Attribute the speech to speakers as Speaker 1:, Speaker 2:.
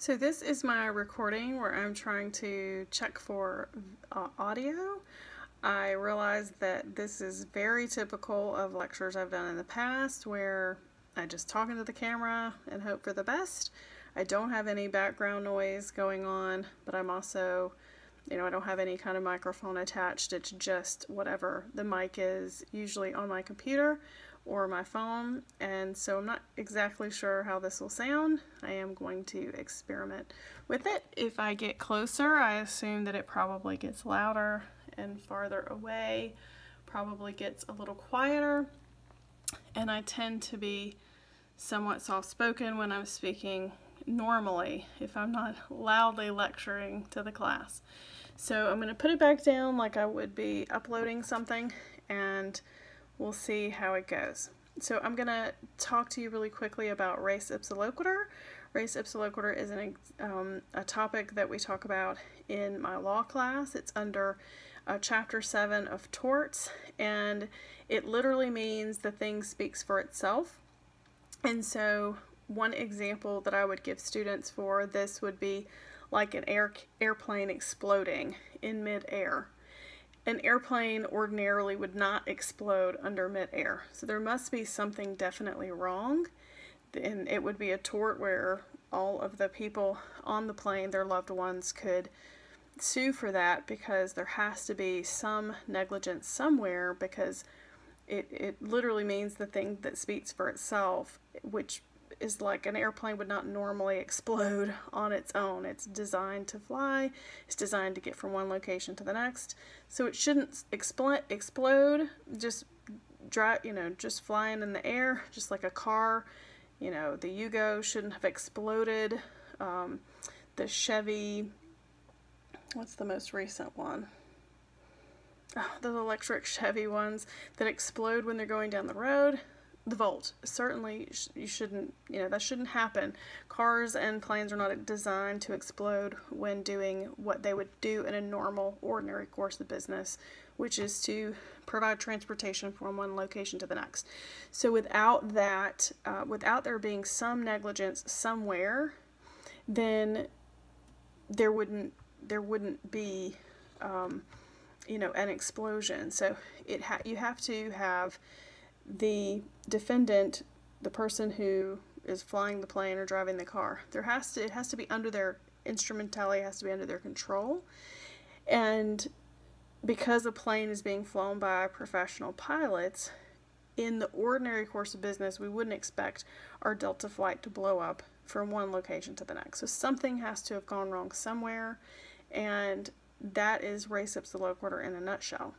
Speaker 1: So this is my recording where I'm trying to check for audio. I realize that this is very typical of lectures I've done in the past where I just talk into the camera and hope for the best. I don't have any background noise going on, but I'm also, I don't have any kind of microphone attached. It's just whatever the mic is, usually on my computer or my phone, and so I'm not exactly sure how this will sound. I am going to experiment with it. If I get closer, I assume that it probably gets louder, and farther away probably gets a little quieter. And I tend to be somewhat soft-spoken when I'm speaking normally, if I'm not loudly lecturing to the class. So I'm going to put it back down like I would be uploading something, and we'll see how it goes. So I'm going to talk to you really quickly about res ipsa loquitur. Res ipsa loquitur is a topic that we talk about in my law class. It's under Chapter 7 of torts, and it literally means the thing speaks for itself. And so one example that I would give students for this would be like an airplane exploding in mid-air. An airplane ordinarily would not explode under mid-air, so there must be something definitely wrong, and it would be a tort where all of the people on the plane, their loved ones, could sue for that, because there has to be some negligence somewhere, because it literally means the thing that speaks for itself, which is like an airplane would not normally explode on its own. It's designed to fly. It's designed to get from one location to the next. So it shouldn't explode just just flying in the air, just like a car. The Yugo shouldn't have exploded. The Chevy, what's the most recent one? Oh, the electric Chevy ones that explode when they're going down the road. The Volt, certainly you shouldn't, that shouldn't happen. Cars and planes are not designed to explode when doing what they would do in a normal, ordinary course of business, which is to provide transportation from one location to the next. So without that, without there being some negligence somewhere, then there wouldn't be an explosion. So you have to have the defendant, the person who is flying the plane or driving the car, it has to be under their instrumentality, has to be under their control. And because a plane is being flown by professional pilots, in the ordinary course of business, we wouldn't expect our Delta flight to blow up from one location to the next. So something has to have gone wrong somewhere, and that is res ipsa loquitur in a nutshell.